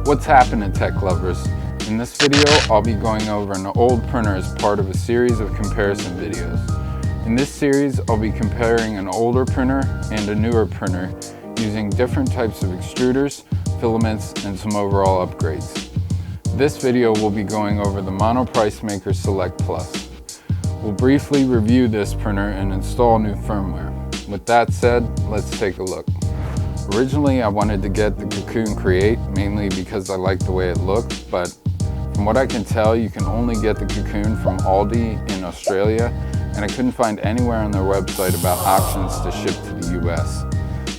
What's happening, tech lovers? In this video, I'll be going over an old printer as part of a series of comparison videos. In this series, I'll be comparing an older printer and a newer printer using different types of extruders, filaments, and some overall upgrades. This video will be going over the Monoprice Maker Select Plus. We'll briefly review this printer and install new firmware. With that said, let's take a look. Originally, I wanted to get the Cocoon Create, mainly because I like the way it looked, but from what I can tell, you can only get the Cocoon from Aldi in Australia, and I couldn't find anywhere on their website about options to ship to the US.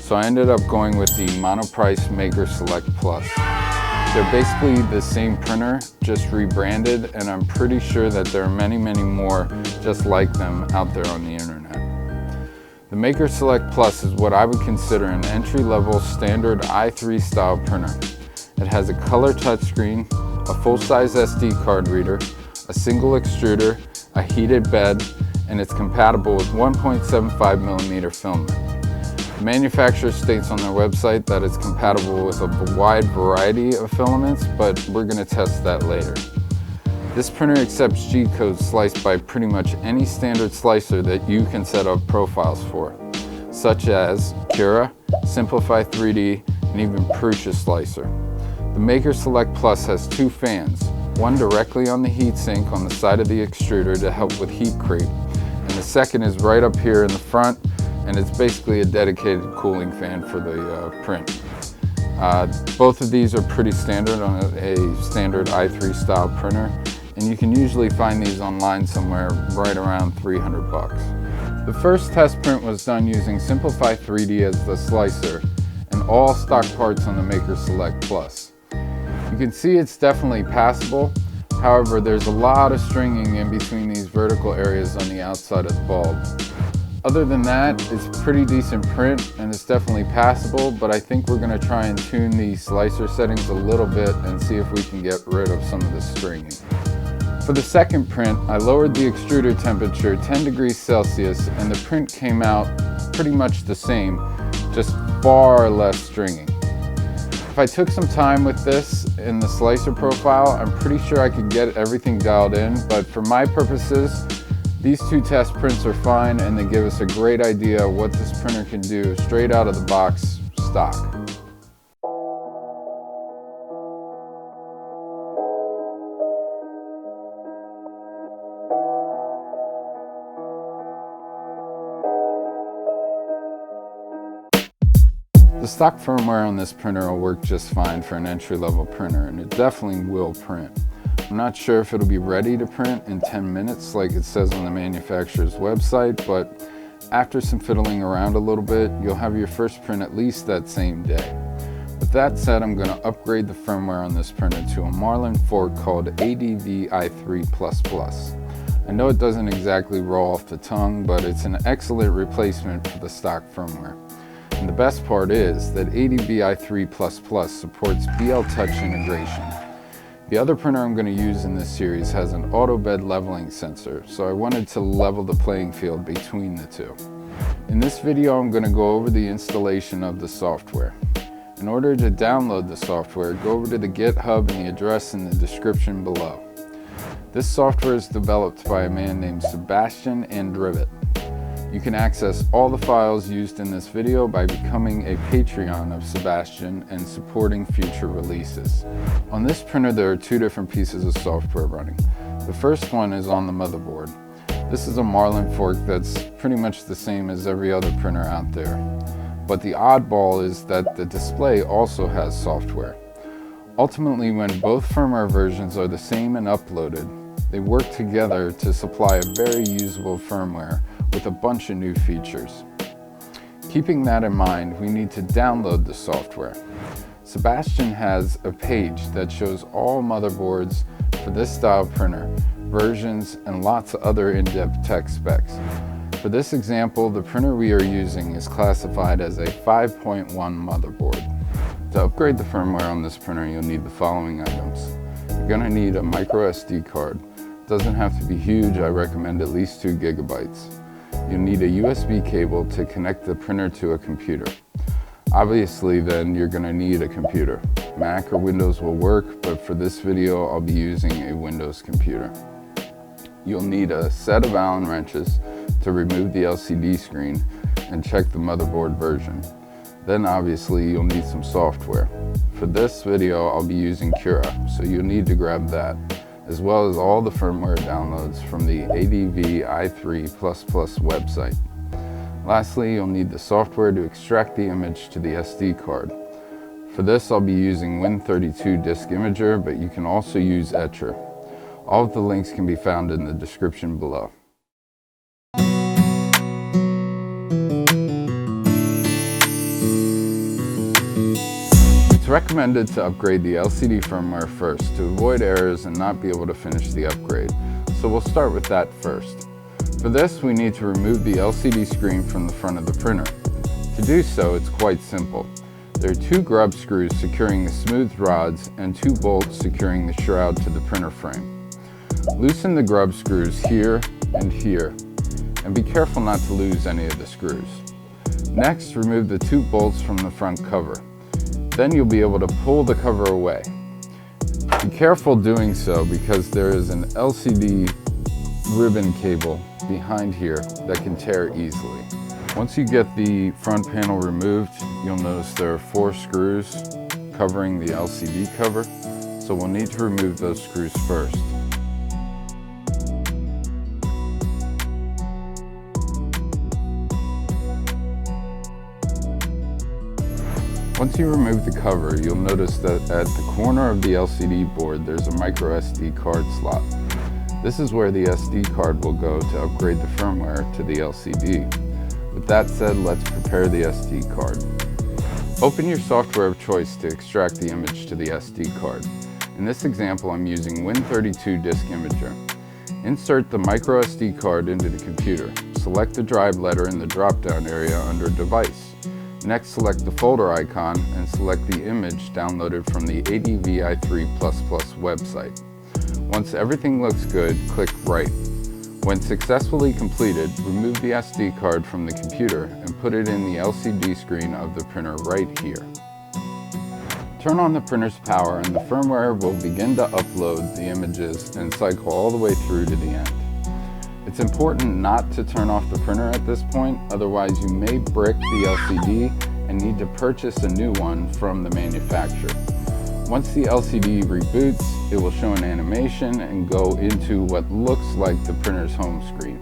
So I ended up going with the Monoprice Maker Select Plus. They're basically the same printer, just rebranded, and I'm pretty sure that there are many more just like them out there on the internet. The Maker Select Plus is what I would consider an entry-level standard i3 style printer. It has a color touchscreen, a full-size SD card reader, a single extruder, a heated bed, and it's compatible with 1.75mm filament. The manufacturer states on their website that it's compatible with a wide variety of filaments, but we're going to test that later. This printer accepts G-codes sliced by pretty much any standard slicer that you can set up profiles for, such as Cura, Simplify 3D, and even Prusa Slicer. The Maker Select Plus has two fans, one directly on the heatsink on the side of the extruder to help with heat creep, and the second is right up here in the front, and it's basically a dedicated cooling fan for the print. Both of these are pretty standard on a standard i3 style printer, and you can usually find these online somewhere right around 300 bucks. The first test print was done using Simplify 3D as the slicer and all stock parts on the Maker Select Plus. You can see it's definitely passable, however there's a lot of stringing in between these vertical areas on the outside of the bulb. Other than that, it's pretty decent print and it's definitely passable, but I think we're going to try and tune the slicer settings a little bit and see if we can get rid of some of the stringing. For the second print, I lowered the extruder temperature 10 degrees Celsius and the print came out pretty much the same, just far less stringing. If I took some time with this in the slicer profile, I'm pretty sure I could get everything dialed in, but for my purposes, these two test prints are fine and they give us a great idea of what this printer can do straight out of the box, stock. The stock firmware on this printer will work just fine for an entry-level printer, and it definitely will print. I'm not sure if it'll be ready to print in 10 minutes like it says on the manufacturer's website, but after some fiddling around a little bit, you'll have your first print at least that same day. With that said, I'm going to upgrade the firmware on this printer to a Marlin fork called R.A.W i3++. I know it doesn't exactly roll off the tongue, but it's an excellent replacement for the stock firmware. And the best part is that R.A.W i3++ supports BL Touch integration. The other printer I'm going to use in this series has an auto bed leveling sensor, so I wanted to level the playing field between the two. In this video, I'm going to go over the installation of the software. In order to download the software, go over to the GitHub and the address in the description below. This software is developed by a man named Sebastian R.A.W. You can access all the files used in this video by becoming a Patreon of Sebastian and supporting future releases. On this printer there are two different pieces of software running. The first one is on the motherboard. This is a Marlin fork that's pretty much the same as every other printer out there. But the oddball is that the display also has software. Ultimately, when both firmware versions are the same and uploaded, they work together to supply a very usable firmware with a bunch of new features. Keeping that in mind, we need to download the software. Sebastian has a page that shows all motherboards for this style printer, versions, and lots of other in-depth tech specs. For this example, the printer we are using is classified as a 5.1 motherboard. To upgrade the firmware on this printer, you'll need the following items. You're going to need a micro SD card. It doesn't have to be huge, I recommend at least 2 gigabytes. You'll need a USB cable to connect the printer to a computer. Obviously then you're going to need a computer. Mac or Windows will work, but for this video I'll be using a Windows computer. You'll need a set of Allen wrenches to remove the LCD screen and check the motherboard version. Then obviously you'll need some software. For this video I'll be using Cura, so you'll need to grab that, as well as all the firmware downloads from the R.A.W i3++ website. Lastly, you'll need the software to extract the image to the SD card. For this I'll be using Win32 Disk Imager, but you can also use Etcher. All of the links can be found in the description below. It's recommended to upgrade the LCD firmware first to avoid errors and not be able to finish the upgrade. So we'll start with that first. For this, we need to remove the LCD screen from the front of the printer. To do so, it's quite simple. There are 2 grub screws securing the smoothed rods and 2 bolts securing the shroud to the printer frame. Loosen the grub screws here and here, and be careful not to lose any of the screws. Next, remove the 2 bolts from the front cover. Then you'll be able to pull the cover away. Be careful doing so because there is an LCD ribbon cable behind here that can tear easily. Once you get the front panel removed, you'll notice there are 4 screws covering the LCD cover, so we'll need to remove those screws first. Once you remove the cover, you'll notice that at the corner of the LCD board there's a micro SD card slot. This is where the SD card will go to upgrade the firmware to the LCD. With that said, let's prepare the SD card. Open your software of choice to extract the image to the SD card. In this example, I'm using Win32 Disk Imager. Insert the micro SD card into the computer. Select the drive letter in the drop-down area under Device. Next, select the folder icon and select the image downloaded from the R.A.W i3++ website. Once everything looks good, click Write. When successfully completed, remove the SD card from the computer and put it in the LCD screen of the printer right here. Turn on the printer's power and the firmware will begin to upload the images and cycle all the way through to the end. It's important not to turn off the printer at this point, otherwise you may brick the LCD and need to purchase a new one from the manufacturer. Once the LCD reboots, it will show an animation and go into what looks like the printer's home screen.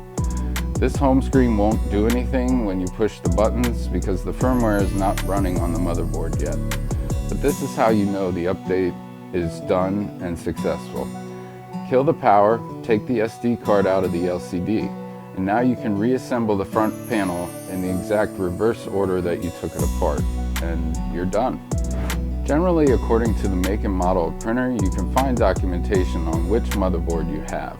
This home screen won't do anything when you push the buttons because the firmware is not running on the motherboard yet. But this is how you know the update is done and successful. Kill the power, take the SD card out of the LCD, and now you can reassemble the front panel in the exact reverse order that you took it apart, and you're done. Generally, according to the make and model of printer, you can find documentation on which motherboard you have.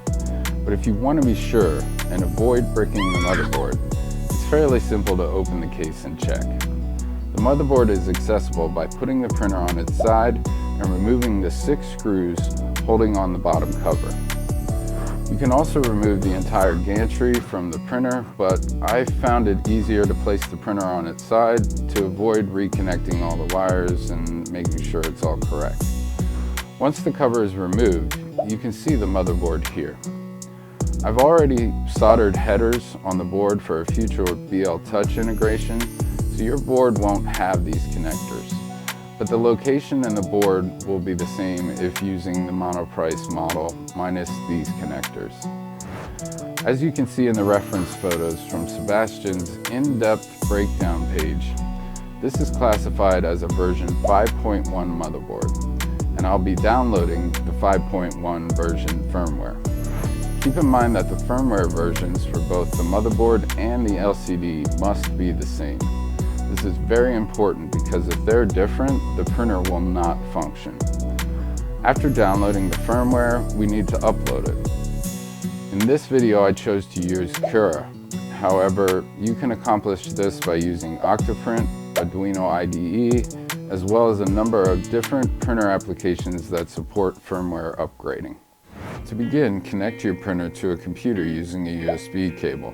But if you want to be sure and avoid bricking the motherboard, it's fairly simple to open the case and check. The motherboard is accessible by putting the printer on its side and removing the 6 screws holding on the bottom cover. You can also remove the entire gantry from the printer, but I found it easier to place the printer on its side to avoid reconnecting all the wires and making sure it's all correct. Once the cover is removed, you can see the motherboard here. I've already soldered headers on the board for a future BL Touch integration, so your board won't have these connectors. But the location and the board will be the same if using the Monoprice model minus these connectors. As you can see in the reference photos from Sebastian's in-depth breakdown page, this is classified as a version 5.1 motherboard, and I'll be downloading the 5.1 version firmware. Keep in mind that the firmware versions for both the motherboard and the LCD must be the same. This is very important because if they're different, the printer will not function. After downloading the firmware, we need to upload it. In this video, I chose to use Cura. However, you can accomplish this by using Octoprint, Arduino IDE, as well as a number of different printer applications that support firmware upgrading. To begin, connect your printer to a computer using a USB cable.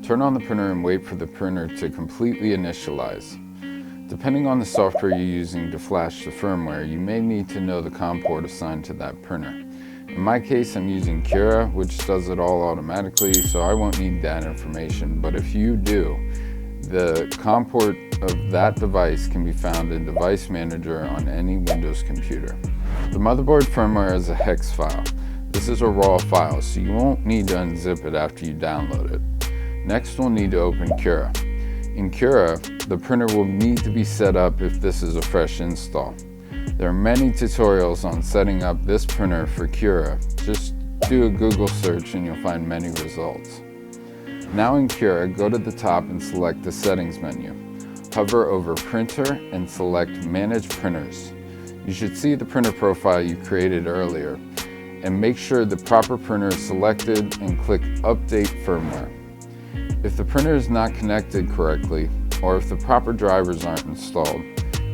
Turn on the printer and wait for the printer to completely initialize. Depending on the software you're using to flash the firmware, you may need to know the COM port assigned to that printer. In my case, I'm using Cura, which does it all automatically, so I won't need that information. But if you do, the COM port of that device can be found in Device Manager on any Windows computer. The motherboard firmware is a hex file. This is a raw file, so you won't need to unzip it after you download it. Next, we'll need to open Cura. In Cura, the printer will need to be set up if this is a fresh install. There are many tutorials on setting up this printer for Cura. Just do a Google search and you'll find many results. Now in Cura, go to the top and select the Settings menu. Hover over Printer and select Manage Printers. You should see the printer profile you created earlier, and make sure the proper printer is selected and click Update Firmware. If the printer is not connected correctly, or if the proper drivers aren't installed,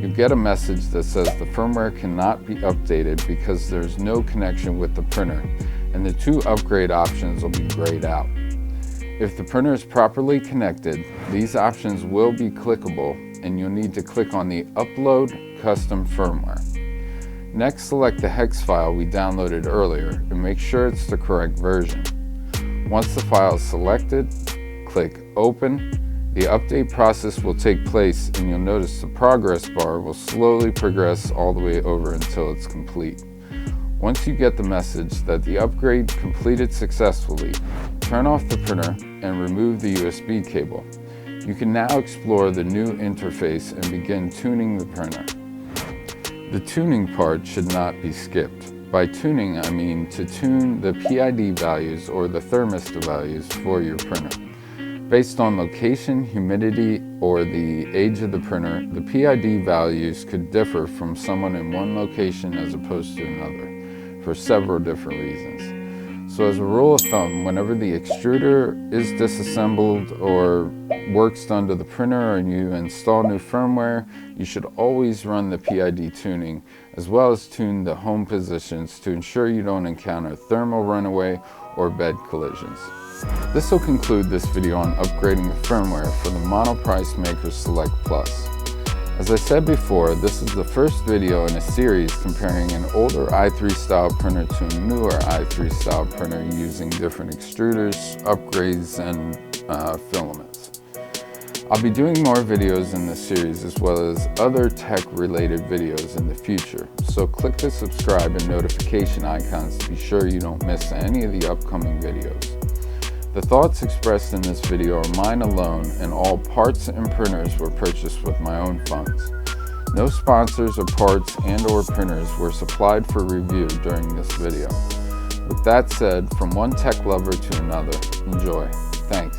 you'll get a message that says the firmware cannot be updated because there's no connection with the printer, and the two upgrade options will be grayed out. If the printer is properly connected, these options will be clickable, and you'll need to click on the Upload Custom Firmware. Next, select the hex file we downloaded earlier and make sure it's the correct version. Once the file is selected, click Open. The update process will take place and you'll notice the progress bar will slowly progress all the way over until it's complete. Once you get the message that the upgrade completed successfully, turn off the printer and remove the USB cable. You can now explore the new interface and begin tuning the printer. The tuning part should not be skipped. By tuning, I mean to tune the PID values or the thermistor values for your printer. Based on location, humidity, or the age of the printer, the PID values could differ from someone in one location as opposed to another, for several different reasons. So as a rule of thumb, whenever the extruder is disassembled or work's done to the printer and you install new firmware, you should always run the PID tuning, as well as tune the home positions to ensure you don't encounter thermal runaway or bed collisions. This will conclude this video on upgrading the firmware for the Monoprice Maker Select Plus. As I said before, this is the first video in a series comparing an older i3 style printer to a newer i3 style printer using different extruders, upgrades, and filaments. I'll be doing more videos in this series as well as other tech related videos in the future, so click the subscribe and notification icons to be sure you don't miss any of the upcoming videos. The thoughts expressed in this video are mine alone, and all parts and printers were purchased with my own funds. No sponsors or parts and/or printers were supplied for review during this video. With that said, from one tech lover to another, enjoy. Thanks.